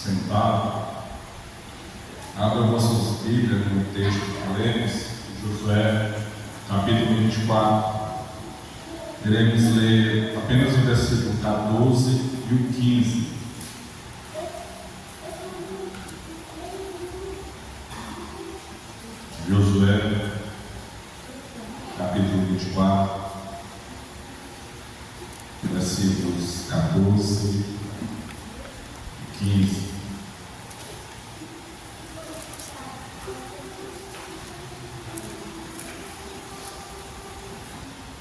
sentado, abra vossas Bíblias no texto que lemos, Josué, capítulo 24. Iremos ler apenas o versículo 14 e o 15. Josué, capítulo 24, versículos 14 e 15.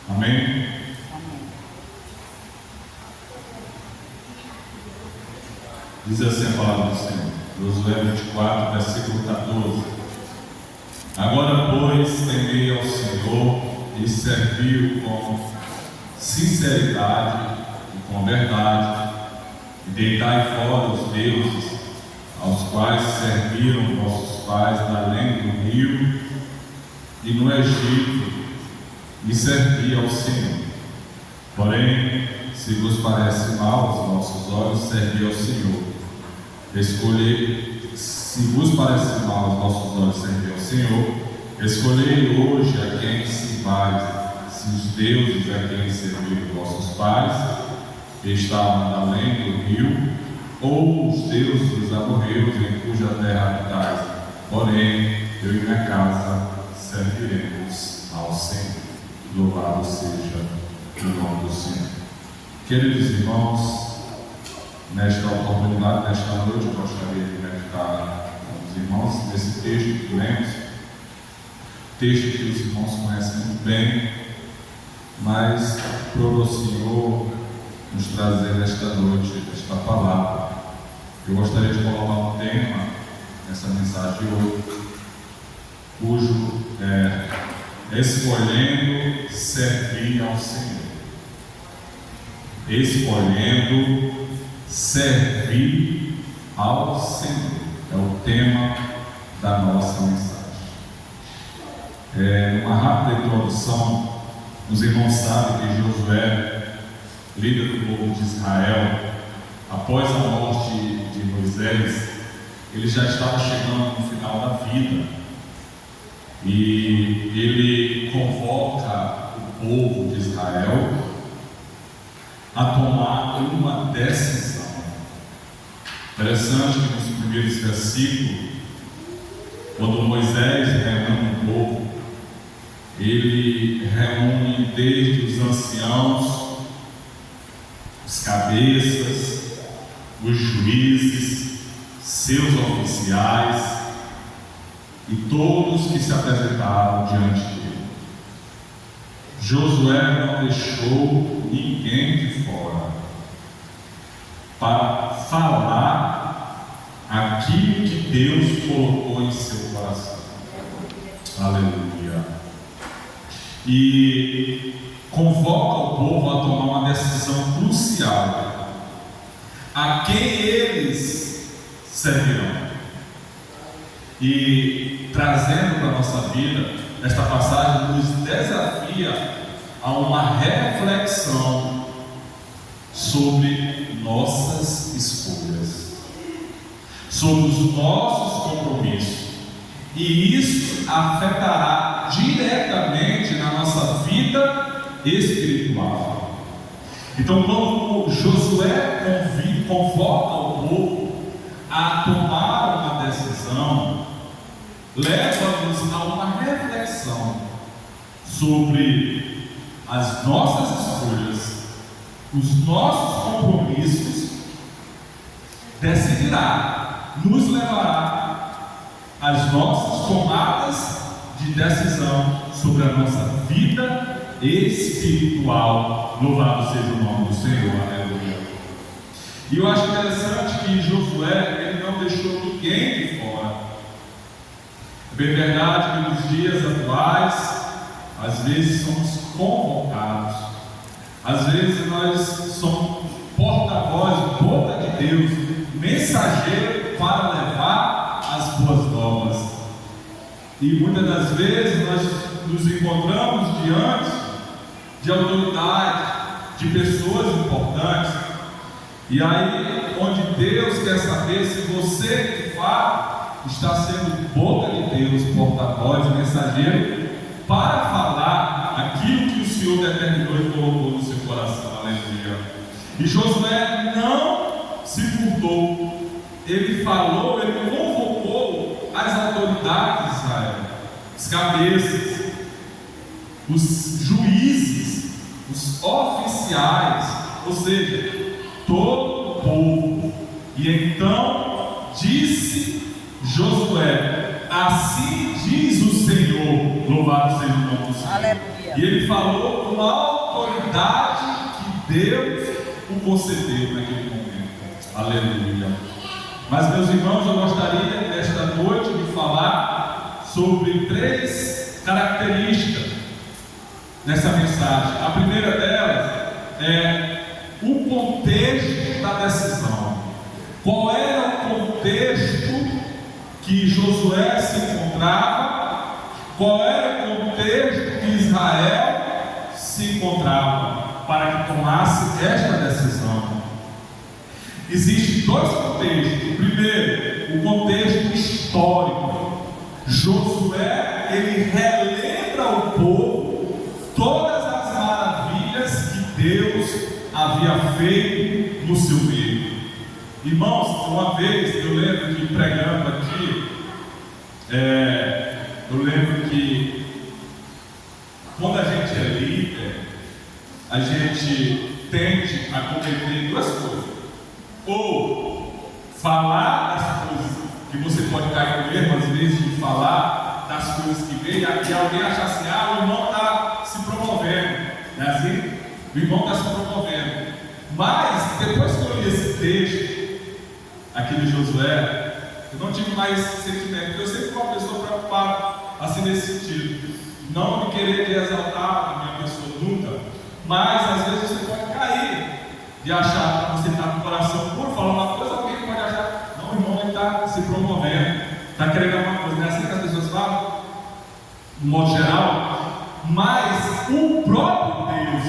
Amém? Diz assim a palavra do Senhor, Josué 24, versículo 14. Agora, pois, temei ao Senhor e servi-o com sinceridade e com verdade, e deitai fora os deuses aos quais serviram vossos pais na além do rio e no Egito, e servi ao Senhor. Porém, se vos parece mal aos vossos olhos servir ao Senhor, se vos parece mal aos vossos olhos servir ao Senhor, escolhei hoje a quem sirvais, se os deuses a quem serviram vossos pais, que estavam além do rio, ou os deuses dos amorreus em cuja terra habitais. Porém, eu e minha casa serviremos ao Senhor. Louvado seja o nome do Senhor. Queridos irmãos, nesta oportunidade, nesta noite, eu gostaria de meditar com os irmãos nesse texto que lemos, texto que os irmãos conhecem muito bem, mas por o Senhor nos trazer nesta noite esta palavra. Eu gostaria de colocar um tema nessa mensagem de hoje, cujo é escolhendo servir ao Senhor. Escolhendo servir ao Senhor é o tema da nossa mensagem. Uma rápida introdução, os irmãos sabem que Josué, líder do povo de Israel, após a morte de Moisés, ele já estava chegando no final da vida. E ele convoca o povo de Israel a tomar uma decisão. Interessante que nos primeiros versículos, quando Moisés reúne o povo, ele reúne desde os anciãos, os cabeças, os juízes, seus oficiais e todos que se apresentaram diante dele. Josué não deixou ninguém de fora para falar aquilo que Deus colocou em seu coração. Aleluia. E convoca o povo a tomar uma decisão crucial: a quem eles servirão. E trazendo para a nossa vida, esta passagem nos desafia a uma reflexão sobre nossas escolhas, sobre os nossos compromissos, e isso afetará diretamente na nossa vida espiritual. Então, quando Josué convoca o povo a tomar uma decisão, leva-nos a uma reflexão sobre as nossas escolhas, os nossos compromissos, nos levará às nossas tomadas de decisão sobre a nossa vida espiritual. Louvado seja o nome do Senhor, aleluia. E eu acho interessante que Josué, ele não deixou ninguém de fora. É bem verdade que nos dias atuais, às vezes somos convocados, às vezes nós somos porta-voz, boca de Deus, mensageiro para levar as boas novas. E muitas das vezes nós nos encontramos diante de autoridade, de pessoas importantes, E aí, onde Deus quer saber se você que fala está sendo boca de Deus, porta-voz, mensageiro, para falar aquilo que o Senhor determinou e colocou no seu coração. Aleluia. E Josué não se furtou. Ele falou, ele convocou as autoridades de Israel, os cabeças, os juízes, os oficiais, ou seja, todo o povo. E então disse Josué: assim diz o Senhor, louvado seja o nome do Senhor. Aleluia. E ele falou com a autoridade que Deus o concedeu naquele momento. Aleluia. Mas, meus irmãos, eu gostaria nesta noite de falar sobre 3 características nessa mensagem. A primeira delas é o contexto da decisão. Qual era o contexto que Josué se encontrava? Qual era o contexto que Israel se encontrava para que tomasse esta decisão? Existem 2 contextos. O primeiro, o contexto histórico. Josué, ele relembra ao povo todas as maravilhas que Deus havia feito no seu meio. Irmãos, uma vez eu lembro que pregando aqui, eu lembro que quando a gente é líder, a gente tende a cometer 2 coisas. Ou falar das coisas que você pode cair no erro, às vezes, de falar das coisas que vem, e alguém achar assim: o irmão está se promovendo, não é assim? O irmão está se promovendo. Mas, depois que eu li esse texto aqui de Josué, eu não tive mais sentimento, porque eu sempre fui uma pessoa preocupada assim nesse sentido, não me querer de exaltar a minha pessoa nunca, mas às vezes você pode cair de achar que você está com o coração puro, falar uma coisa, alguém pode achar: não, o irmão está se promovendo, está querendo alguma coisa. Não é assim que as pessoas falam, no modo geral. Mas o próprio Deus,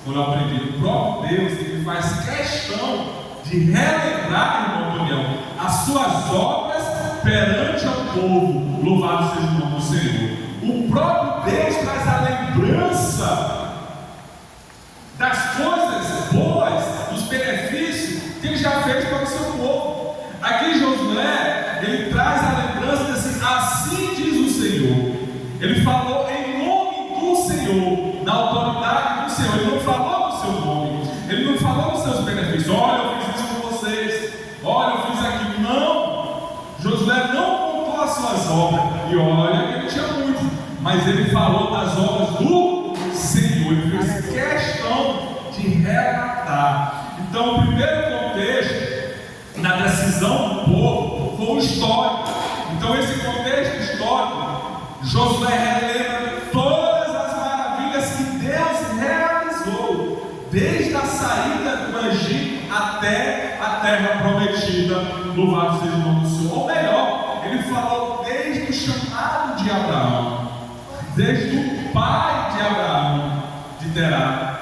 quando eu aprendi, o próprio Deus, ele faz questão de relembrar, irmão Daniel, as suas obras perante o povo. Louvado seja o nome do Senhor. O próprio Deus traz a lembrança das coisas boas, dos benefícios que ele já fez para o seu povo. Aqui Josué, ele traz a lembrança desse: assim diz o Senhor. Ele falou em nome do Senhor, na autoridade do Senhor. Ele não falou do seu nome, ele não falou dos seus benefícios. Olha, eu fiz isso com vocês, olha, eu fiz aquilo. Não, Josué não contou as suas obras. E olha, ele tinha muito, mas ele falou das obras do Senhor. Ele fez questão de relatar. Então, o primeiro contexto na decisão do povo foi o histórico. Então, esse contexto histórico, Josué relembra todas as maravilhas que Deus realizou, desde a saída do Egito até a terra prometida. Louvado seja o nome do Senhor. Ou melhor, ele falou desde o chamado de Abraão, desde o pai de Abraão, de Terá.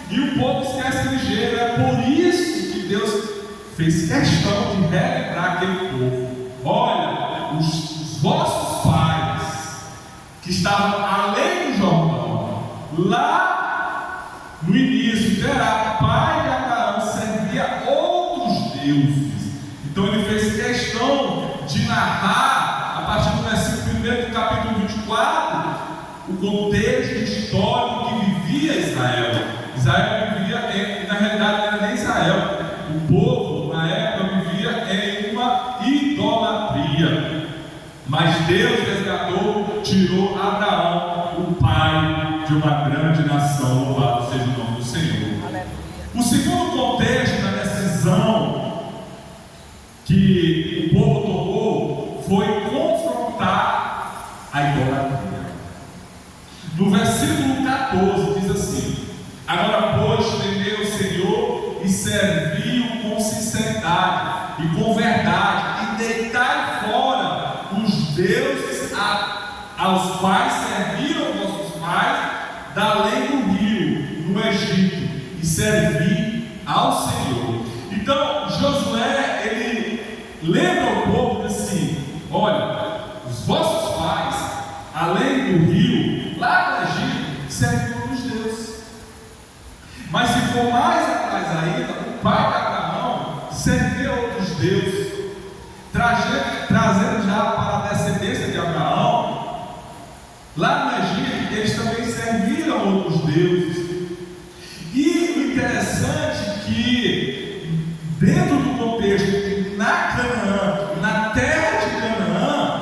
E o povo esquece ligeiro. É por isso que Deus fez questão de relembrar aquele povo: olha, os vossos pais que estavam além do Jordão, lá no início, Terá, pai de Abraão, servia outros deuses. Então ele fez questão de narrar, a partir do versículo 1 do capítulo 24, o contexto histórico que vivia Israel. Israel vivia, na realidade não era nem Israel, o povo na época vivia em uma idolatria. Mas Deus resgatou, tirou Abraão, o pai de uma grande nação. Louvado seja o nome do Senhor. Aleluia. O segundo contexto da decisão que o povo tomou foi confrontar a idolatria. No versículo 14 diz assim: agora, pois, temei o Senhor e servi-o com sinceridade e com verdade, e deitai fora os deuses aos quais serviram vossos pais da além do rio, no Egito, e servi ao ao Senhor. Então Josué, ele lembra ao povo assim: olha, os vossos pais, além do rio, lá no Egito, servem outros deuses. Mas se for mais atrás ainda, o pai de Abraão servia outros deuses, trazendo já para a descendência de Abraão. Lá no Egito, eles também serviram outros deuses. E o interessante é que, dentro do contexto, na Canaã, na terra de Canaã,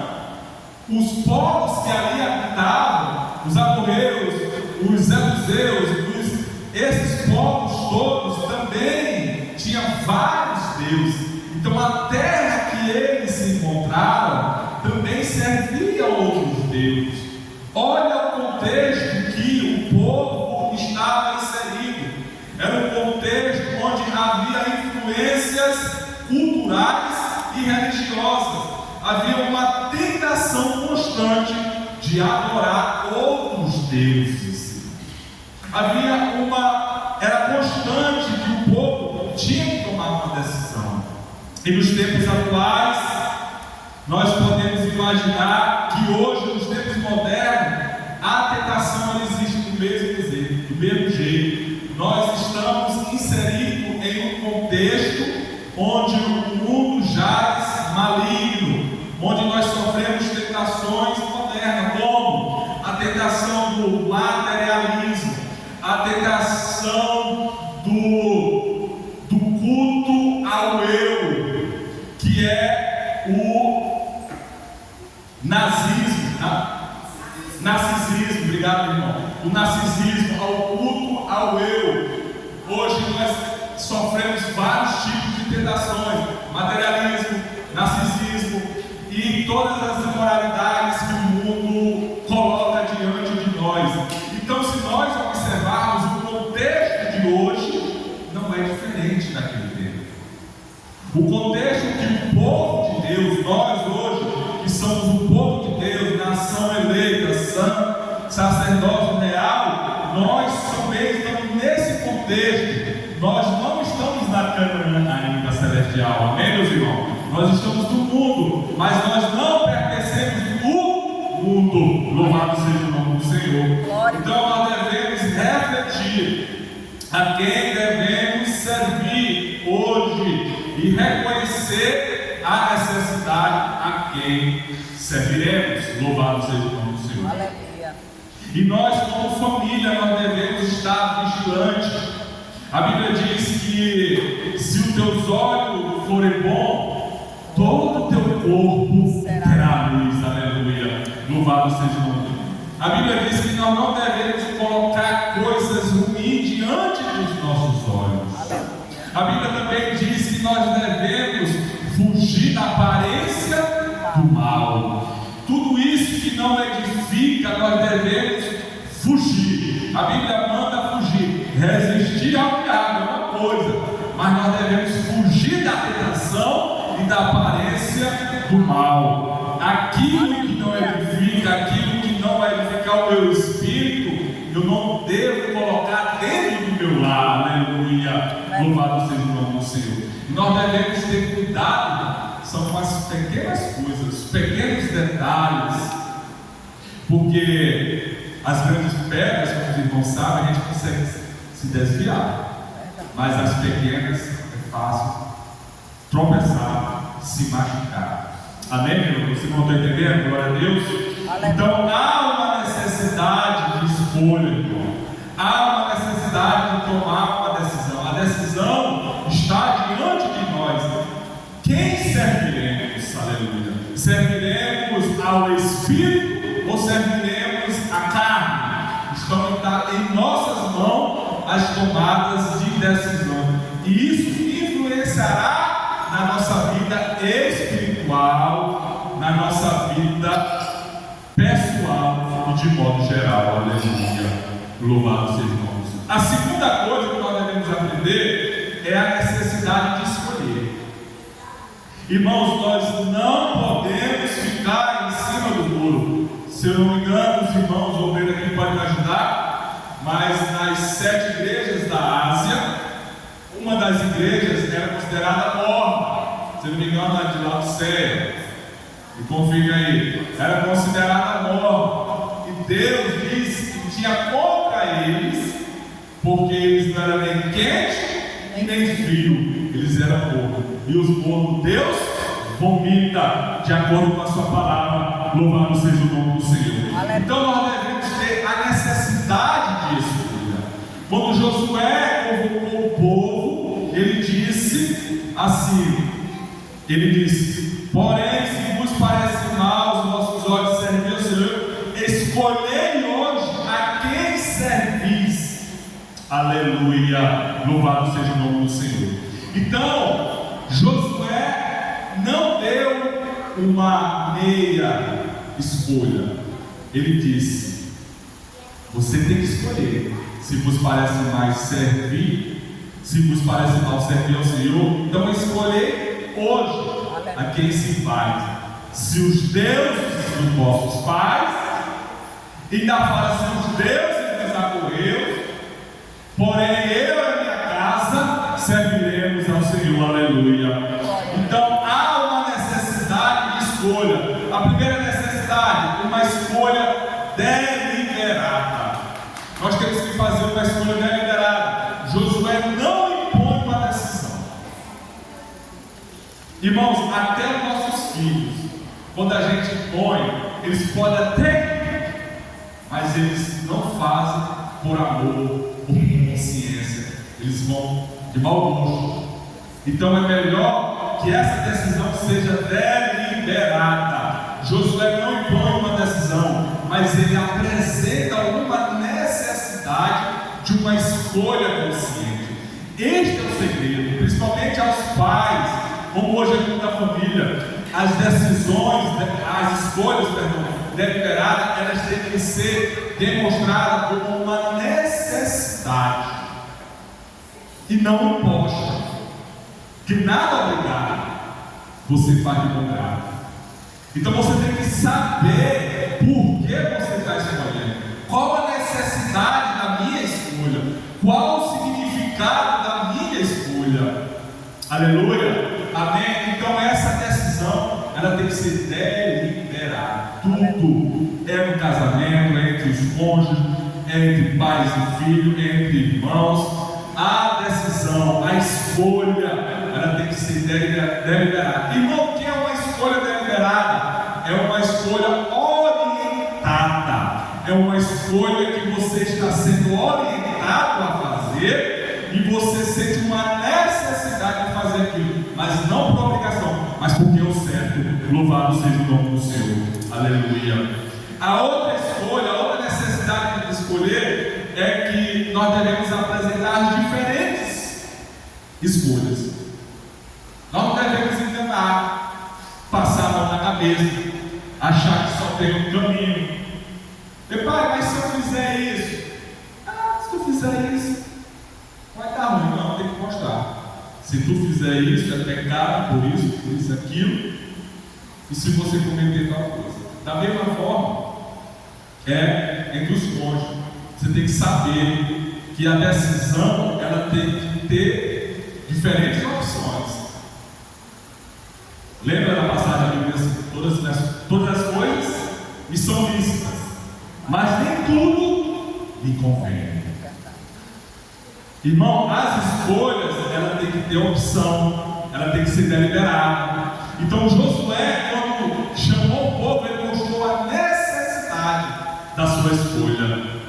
os povos que ali habitavam, os amorreus, os jebuseus, esses povos todos também tinham vários deuses. Então a terra que eles se encontraram também servia a outros deuses. Olha o contexto que o povo estava inserido. Era um contexto onde havia influências culturais e religiosas. Havia uma tentação constante de adorar outros deuses. Era constante que o povo tinha que tomar uma decisão. E nos tempos atuais, nós podemos imaginar que hoje, nos tempos modernos, a tentação ela existe do mesmo jeito. Nós estamos inseridos em um contexto onde o mundo jaz maligno, onde nós sofremos tentações modernas, como a tentação do materialismo, a tentação do culto ao eu, que é o narcisismo, obrigado, irmão. O narcisismo, ao culto ao eu. Hoje nós sofremos vários tipos de tentações: materialismo, narcisismo e todas as imoralidades que o mundo coloca diante de nós. Então, se nós observarmos o contexto de hoje, não é diferente daquele tempo. O contexto que o povo de Deus, nós hoje, que somos o povo de Deus, nação eleita, sacerdócio real, nós também estamos nesse contexto. Nós não estamos na Canaã ainda celestial, amém, meus irmãos? Nós estamos no mundo, mas nós não pertencemos ao mundo. Louvado seja o nome do Senhor. Então nós devemos refletir a quem devemos servir hoje e reconhecer a necessidade a quem serviremos. Louvado seja o nome do Senhor. Aleluia. E nós, como família, nós devemos estar vigilantes. A Bíblia diz que se os teus olhos forem bons, todo o teu corpo terá luz. Aleluia. Louvado seja o nome de Deus. A Bíblia diz que nós não devemos colocar coisas ruins diante dos nossos olhos. A Bíblia também diz que nós devemos fugir da aparência do mal. Tudo isso que não edifica, nós devemos fugir. A Bíblia manda fugir. Resistir ao diabo é uma coisa, mas nós devemos fugir da tentação e da aparência do mal. Aquilo que não edifica, aquilo que não vai edificar o meu espírito, eu não devo colocar dentro do meu lar. Aleluia. Louvado seja o nome do Senhor. E nós devemos ter cuidado, são com as pequenas coisas, os pequenos detalhes, porque as grandes pedras, como os irmãos sabem, a gente consegue se desviar, mas as pequenas é fácil tropeçar, se machucar. Amém, meu irmão? Vocês não estão entendendo? Glória a Deus. Então há uma necessidade de escolha, irmão. Há uma necessidade de tomar uma decisão. A decisão está diante de nós. Quem serviremos? Aleluia. Serviremos ao Espírito ou serviremos à carne? Estão em nossas mãos as tomadas de decisão. E isso influenciará na nossa vida espiritual, na nossa vida pessoal e de modo geral. Aleluia. Louvado seja o nome do Senhor. A segunda coisa que nós devemos aprender é a necessidade de escolher. Irmãos, nós não podemos ficar em cima do muro. Se eu não me engano, os irmãos ou ver aqui podem me ajudar, mas nas 7 igrejas da Ásia, uma das igrejas era considerada morta, se não me engano, a de Laodiceia, e confirme aí, era considerada morta, e Deus disse que tinha contra eles, porque eles não eram nem quente e nem frio, eles eram mornos, e os mornos Deus vomita, de acordo com a sua palavra. Louvado seja o nome do Senhor. Então nós devemos ter a necessidade disso. Quando Josué convocou o povo, ele disse assim, porém, se vos parece mal os vossos olhos servir ao Senhor, escolhei hoje a quem servis. Aleluia, louvado seja o nome do Senhor. Então, Josué não deu uma meia escolha, ele disse, você tem que escolher. Se vos parece mais servir, se vos parece mal servir ao Senhor, então escolher hoje a quem se faz. Se os deuses dos vossos pais, ainda fala se os deuses dos acorreus, porém eu e a minha casa serviremos ao Senhor. Aleluia. Então há uma necessidade de escolha. A primeira necessidade, uma escolha deliberada. Nós temos que fazer uma escolha deliberada. Josué não impõe uma decisão. Irmãos, até os nossos filhos, quando a gente impõe, eles podem até, mas eles não fazem por amor, por consciência. Eles vão de mau gosto. Então é melhor que essa decisão seja deliberada. Josué não impõe uma decisão, mas ele apresenta uma necessidade de uma escolha consciente. Este é o segredo, principalmente aos pais, como hoje é muita família. As decisões, as escolhas, deliberadas, elas têm que ser demonstradas como uma necessidade e não imposta. Que nada obrigado você faz de bom grado. Então você tem que saber por que você está escolhendo, qual a necessidade da minha escolha, qual o significado da minha escolha. Aleluia, amém. Então essa decisão, ela tem que ser deliberada. Tudo é no casamento, é entre os cônjuges, é entre pais e filhos, é entre irmãos. A decisão, a escolha, ela tem que ser deliberada. Irmão, o que é uma escolha deliberada? É uma escolha orientada. É uma escolha que você está sendo orientado a fazer e você sente uma necessidade de fazer aquilo, mas não por obrigação, mas porque é o certo. Louvado seja o nome do Senhor. Aleluia. A outra escolha, a outra necessidade de escolher é que nós devemos apresentar diferentes escolhas. Nós não devemos enganar, passar a mão na cabeça, achar que só tem um caminho. Meu pai, mas se eu fizer isso? Se tu fizer isso, vai dar ruim. Não, tem que mostrar. Se tu fizer isso, é pecado, por isso, aquilo. E se você cometer tal coisa. Da mesma forma, entre os cônjuges. Você tem que saber que a decisão, ela tem que ter diferentes opções. Lembra da passagem da Bíblia assim, todas as coisas me são lícitas, mas nem tudo me convém. Irmão, as escolhas, ela tem que ter opção, ela tem que ser deliberada. Então Josué, quando chamou o povo, ele mostrou a necessidade da sua escolha.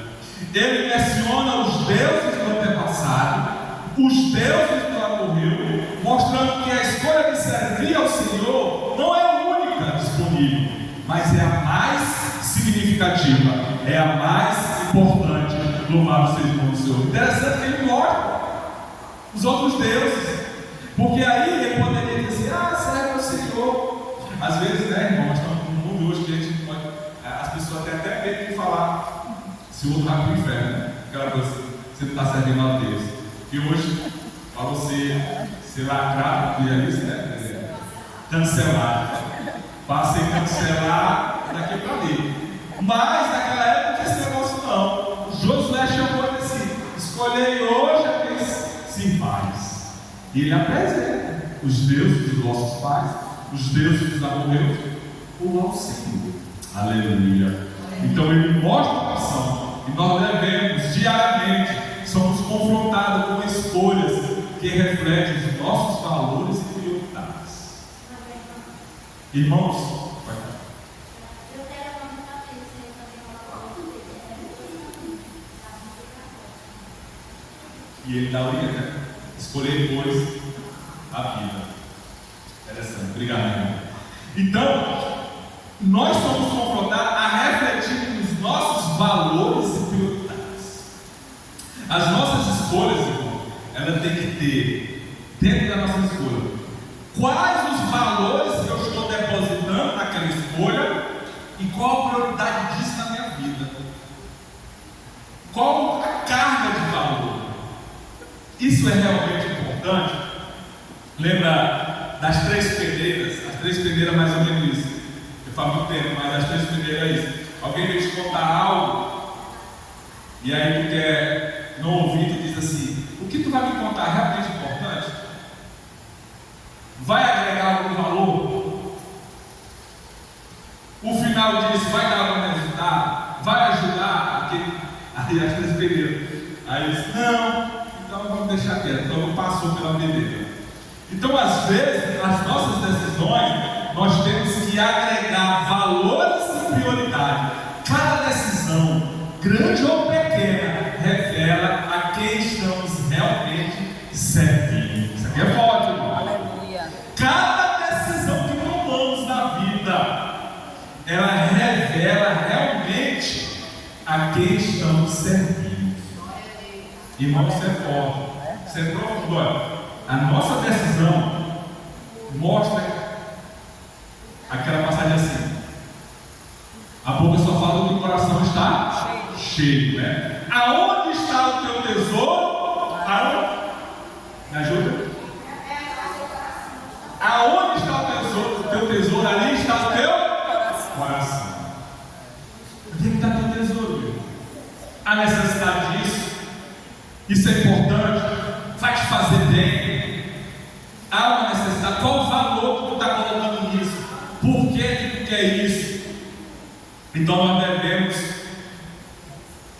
Ele menciona os deuses do antepassado, os deuses do acorreu, mostrando que a escolha de servir ao Senhor não é a única disponível, mas é a mais significativa, é a mais importante. Louvado seja o nome do Senhor. Interessante que ele mostra os outros deuses, porque aí ele poderia dizer, serve ao Senhor. Às vezes, irmão, nós estamos num mundo hoje que a gente pode, as pessoas têm até medo de falar se o outro vai para o inferno, né? Aquela coisa, você não está servindo a Deus. E hoje, para você ser lacrado, né? Cancelado. Para ser cancelado daqui para ali. Mas naquela época esse negócio não. Josué chamou ele assim: escolhei hoje a quem se faz. E ele apresenta os deuses dos nossos pais, os deuses dos amorreus, ao Senhor. Aleluia. Então ele mostra a opção. E nós devemos, diariamente, somos confrontados com escolhas que refletem os nossos valores e prioridades. Irmãos, e ele dá origem, escolher, pois, a vida. Interessante, obrigado, irmão. Então, nós somos confrontados a refletir nos nossos valores e prioridades. As nossas escolhas, irmão, ela tem que ter, dentro da nossa escolha, quais os valores que eu estou depositando naquela escolha e qual a prioridade disso na minha vida. Qual a carga de valor? Isso é realmente importante. Lembra das 3 peneiras? As 3 peneiras mais ou menos isso. Eu falo muito tempo, mas as 3 peneiras é isso. Alguém vem te contar algo e aí tu quer não ouvir, tu diz assim: o que tu vai me contar é realmente importante? Vai agregar algum valor? O final disso vai dar algum resultado? Vai ajudar aí as 3 peneiras? Aí eu disse: não. Então vamos deixar quieto, então não passou pela beleza. Então, às vezes, nas nossas decisões, nós temos que agregar valores e prioridade. Cada decisão, grande ou pequena, revela a quem estamos realmente servindo. Isso aqui é forte, irmão. Aleluia. Cada decisão que tomamos na vida, ela revela realmente a quem estamos servindo. Irmão, isso é forte, isso é profundo. Olha, a nossa decisão mostra aquela passagem assim: a boca só fala do que o coração está cheio, né? Aonde está o teu tesouro? Aonde? Me ajuda? Aonde está o teu tesouro? Ali está o teu coração. Onde é que está o teu tesouro, meu? A necessidade disso. Isso é importante, vai te fazer bem. Há uma necessidade. Qual o valor que tu está colocando nisso? Por que tu quer isso? Então nós devemos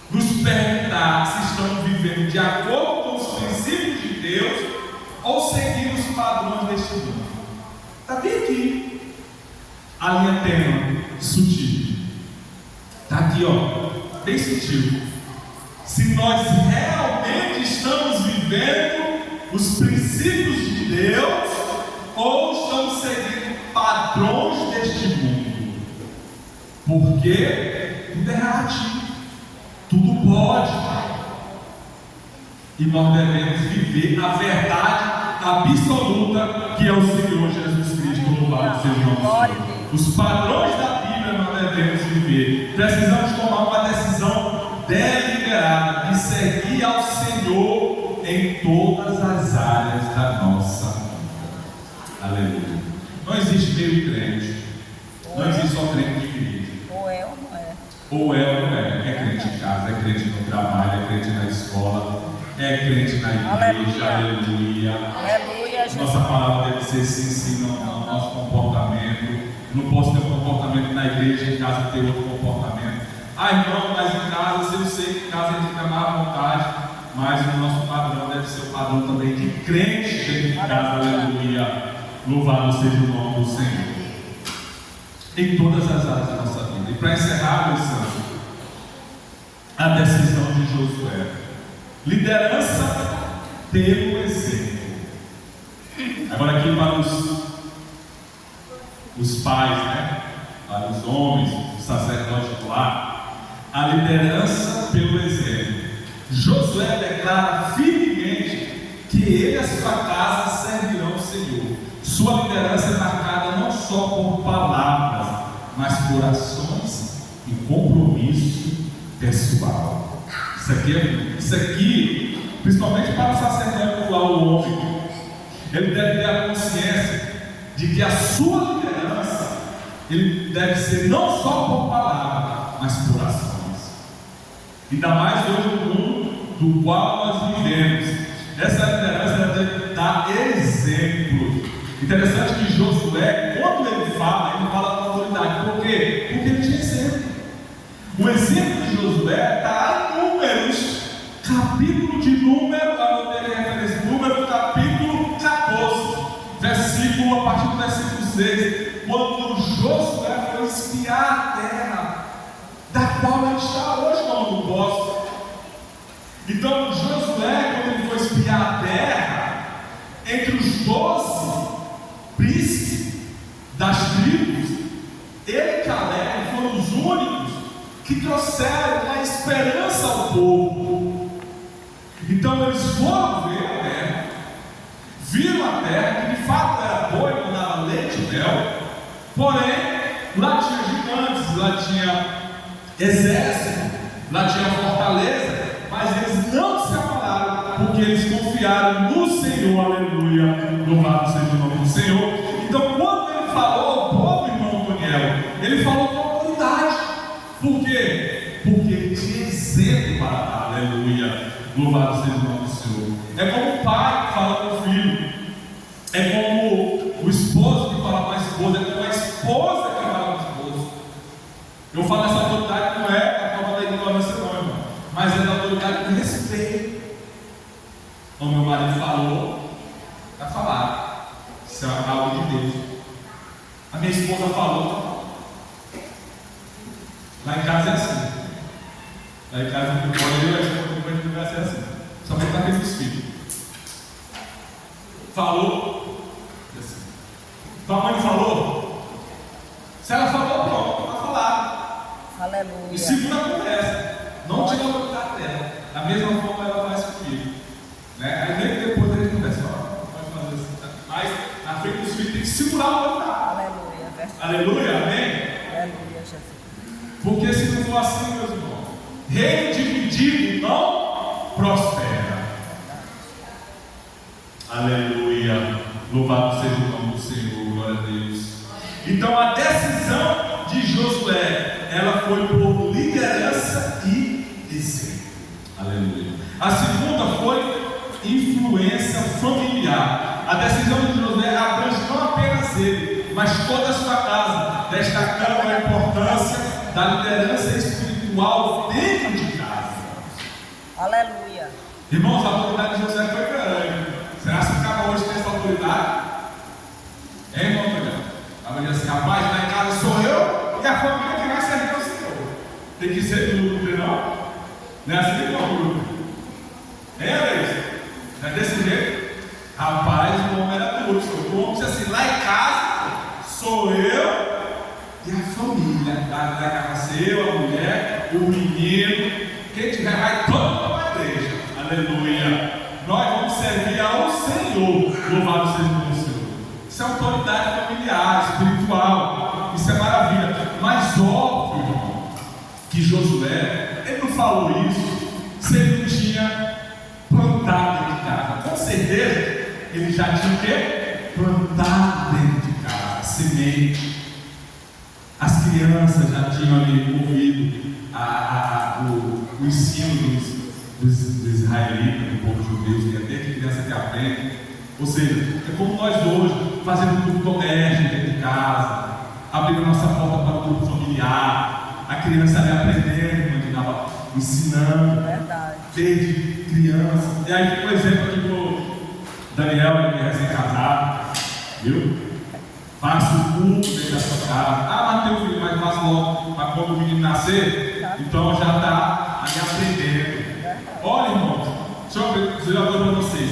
nos perguntar se estamos vivendo de acordo com os princípios de Deus ou seguindo os padrões deste mundo. Está bem aqui a linha tênue, sutil. Está aqui, ó, bem sutil. Se nós realmente estamos vivendo os princípios de Deus ou estamos seguindo padrões deste mundo. Porque tudo é relativo, tudo pode, e nós devemos viver a verdade absoluta que é o Senhor Jesus Cristo. Louvado seja o nome do Senhor. Os padrões da Bíblia nós devemos viver. Precisamos tomar uma decisão deliberada de seguir ao Senhor em todas as áreas da nossa vida. Aleluia. Não existe meio crente. Não existe só crente de igreja. Ou é ou não é. Ou é ou não é. É crente em casa, é crente no trabalho, é crente na escola, é crente na igreja. Aleluia. Aleluia. Nossa palavra deve ser sim no nosso comportamento. Não posso ter um comportamento na igreja e em casa ter outro comportamento. Irmão, mas em casa, eu sei que em casa a gente fica mais à vontade, mas o nosso padrão deve ser o padrão também de crente dentro de casa. Aleluia. Louvado seja o nome do Senhor. Em todas as áreas da nossa vida. E para encerrar, meus santos, a decisão de Josué: liderança pelo exemplo. Agora aqui para os pais, né? Para os homens, os sacerdotes lá. A liderança pelo exemplo. Josué declara firmemente que ele e a sua casa servirão ao Senhor. Sua liderança é marcada não só por palavras, mas por ações e compromisso pessoal. Isso aqui, principalmente para o sacerdote lá, o homem, ele deve ter a consciência de que a sua liderança, ele deve ser não só por palavras, mas por ações. Ainda mais hoje no mundo do qual nós vivemos. Essa liderança dar exemplo. Interessante que Josué, quando ele fala com autoridade. Por quê? Porque ele tinha exemplo. O exemplo de Josué está lá em Números, capítulo de Número, Número capítulo 14, versículo, a partir do versículo 6, quando Josué foi espiar a terra, da qual ele está hoje como gosta. Então Josué, quando ele foi espiar a terra, entre os 12 príncipes das tribos, ele e Caleb foram os únicos que trouxeram a esperança ao povo. Então eles foram ver a terra, viram a terra que de fato era boa e mandava leite e mel, porém lá tinha gigantes, lá tinha exército, lá tinha fortaleza, mas eles não se abalaram, porque eles confiaram no Senhor. Aleluia, louvado seja o nome do Senhor. Então quando ele falou ao povo, irmão Daniel, ele falou com autoridade. Por quê? Porque ele tinha exemplo para dar. Aleluia, louvado seja o nome do Senhor. É como o pai que fala com o filho, é como o esposo que fala com a esposa, é como a esposa que fala com o esposo. Eu falo essa autoridade não é a forma da ignorância não, irmão, mas é da autoridade do respeito. O meu marido falou, está falado. Isso é algo de Deus. A minha esposa falou, está falado. Lá em casa é assim. Lá em casa eu e a esposa depois de lugar é assim. Somente para ver os filhos. Falou. Assim. Tua mãe falou? Se ela falou, pronto, está falado. Aleluia. E segura a conversa. Não tira a autoridade dela. Da mesma forma ela faz comigo. Né? Aí nem depois ele conversa. Pode fazer assim. Mas na frente dos filhos tem que segurar a autoridade. Aleluia. Aleluia, amém? Aleluia, Jesus. Porque se não for assim, meus irmãos, reino dividido não prospera. Aleluia, louvado seja o nome do Senhor, glória a Deus. Então a decisão de Josué, ela foi por liderança e exemplo. Aleluia. A segunda foi influência familiar. A decisão de Josué abrange não apenas ele, mas toda a sua casa, destacando a importância da liderança espiritual dentro de casa. Aleluia. Irmãos, a autoridade de José foi grande. Será que cada hoje tem essa autoridade? É, irmão, ela vai dizer assim, rapaz, lá em casa sou eu e a família que vai servir ao Senhor. Tem que ser grupo, não? Não é assim, não, grupo. É isso? Não é desse jeito? Rapaz, o homem era duro. O homem disse assim, lá em casa sou eu e a família, lá em casa seu, a mulher, o menino, quem tiver vai todo para a igreja. Aleluia. Nós vamos servir ao Senhor. Louvado seja o nome do Senhor. Isso é autoridade familiar, espiritual. Isso é maravilha. Mas óbvio, irmão, que Josué, ele não falou isso se ele não tinha plantado dentro de casa. Com certeza, ele já tinha o quê? Plantado dentro de casa, semente. As crianças já tinham ali ouvido o ensino dos israelitas, do povo judeu, que até que criança que aprende. Ou seja, é como nós hoje, fazendo um grupo doméstico dentro de casa, abrindo nossa porta para o grupo familiar, a criança ali aprendendo, ensinando, Verdade. desde criança. E aí, por exemplo, aqui pro Daniel, ele é recém-casado, viu? Faça o culto dentro da sua casa. Ah, mas teu filho, mas faz logo para quando o menino nascer, então já está ali aprendendo. Olha, irmãos, deixa eu dizer uma coisa para vocês.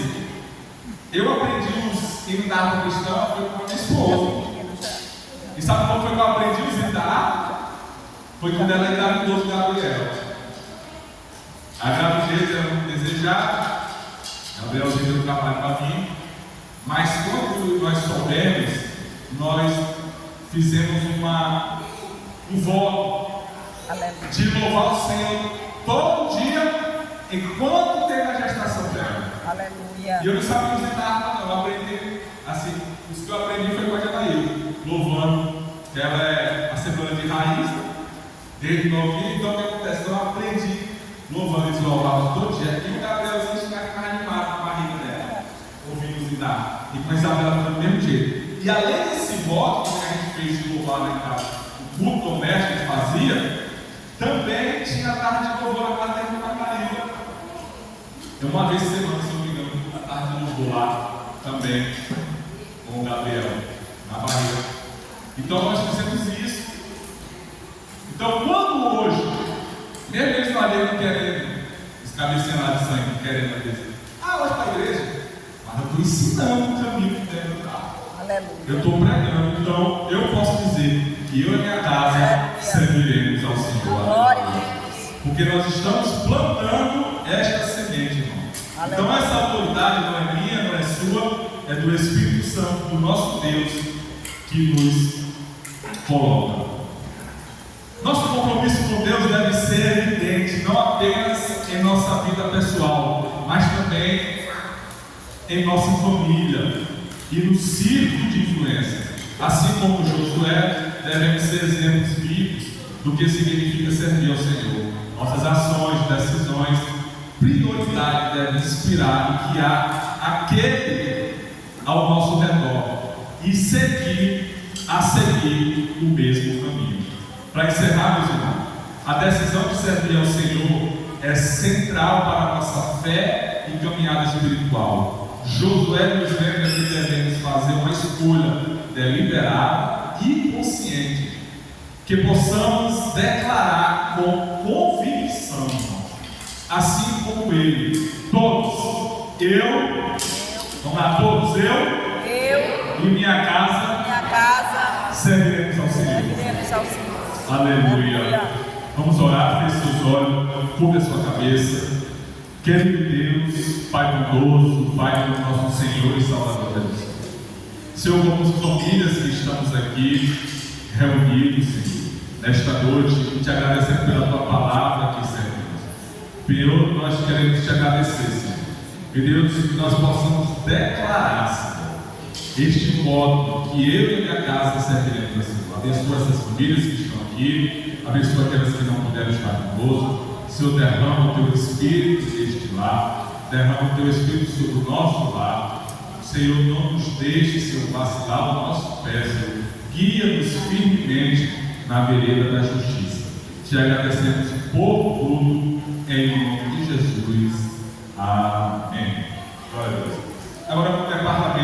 Eu aprendi os hinos da arte cristã foi com a minha esposa. E sabe quando foi que eu aprendi os hinos da arte? Foi quando ela engravidou do Gabriel. A gravidez era muito desejada. Gabriel veio do trabalho para mim. Mas quando nós soubemos, nós fizemos um voto de louvar o Senhor todo dia, enquanto teve a gestação dela. Aleluia. E eu não sabia os hinos, não. Eu aprendi assim. Os que eu aprendi foi com a Janaíla, louvando, que ela é a cebola de raiz, desde novinho. Então o que acontece? Eu aprendi louvando, eles louvavam todo dia. E o Gabrielzinho ficava mais animado com a barriga dela, ouvindo os hinos cuidar. E com a Isabela foi do mesmo jeito. E além desse voto que a gente fez de louvar lá em casa, o culto doméstico que a gente fazia, também tinha a tarde de louvor na casa da irmã Margarida. Uma vez por semana, se não me engano, a tarde de louvor lá também, com o Gabriel, na Bahia. Então nós fizemos isso. Então quando hoje, mesmo eles não querendo, os cabecinhos lá de sangue, querendo dizer, hoje para a igreja, mas eu estou ensinando o caminho que deve andar. Aleluia. Eu estou pregando, então eu posso dizer que eu e minha casa serviremos ao Senhor. Glória a Deus. Porque nós estamos plantando esta semente, irmão. Então essa autoridade não é minha, não é sua, é do Espírito Santo, do nosso Deus, que nos coloca. Nosso compromisso com Deus deve ser evidente, não apenas em nossa vida pessoal, mas também em nossa família e no círculo de influência. Assim como Josué, devemos ser exemplos vivos do que significa servir ao Senhor. Nossas ações, decisões, prioridade devem inspirar e guiar aquele ao nosso redor e seguir o mesmo caminho. Para encerrar, meus irmãos, a decisão de servir ao Senhor é central para a nossa fé e caminhada espiritual. Josué nos lembra que devemos fazer uma escolha deliberada e consciente, que possamos declarar com convicção, assim como ele, todos, vamos lá, todos, eu e minha casa serviremos ao Senhor. Aleluia. Vamos orar, feche seus olhos, cubra a sua cabeça. Querido Deus, Pai bondoso, Pai do nosso Senhor e Salvador Jesus. Senhor, como famílias que estamos aqui reunidos, Senhor, nesta noite, te agradecendo pela tua palavra que servimos. Senhor, nós queremos te agradecer, Senhor. Meu Deus, que nós possamos declarar, Senhor, este modo que eu e minha casa serviremos ao Senhor. Abençoa essas famílias que estão aqui, abençoa aquelas que não puderam estar conosco. Senhor, derrama o teu Espírito neste lar, derrama o teu Espírito sobre o nosso lar. Senhor, não nos deixe, Senhor, vacilar o nosso pé, Senhor. Guia-nos firmemente na vereda da justiça. Te agradecemos por tudo, em nome de Jesus. Amém. Glória a Deus. Agora, o departamento.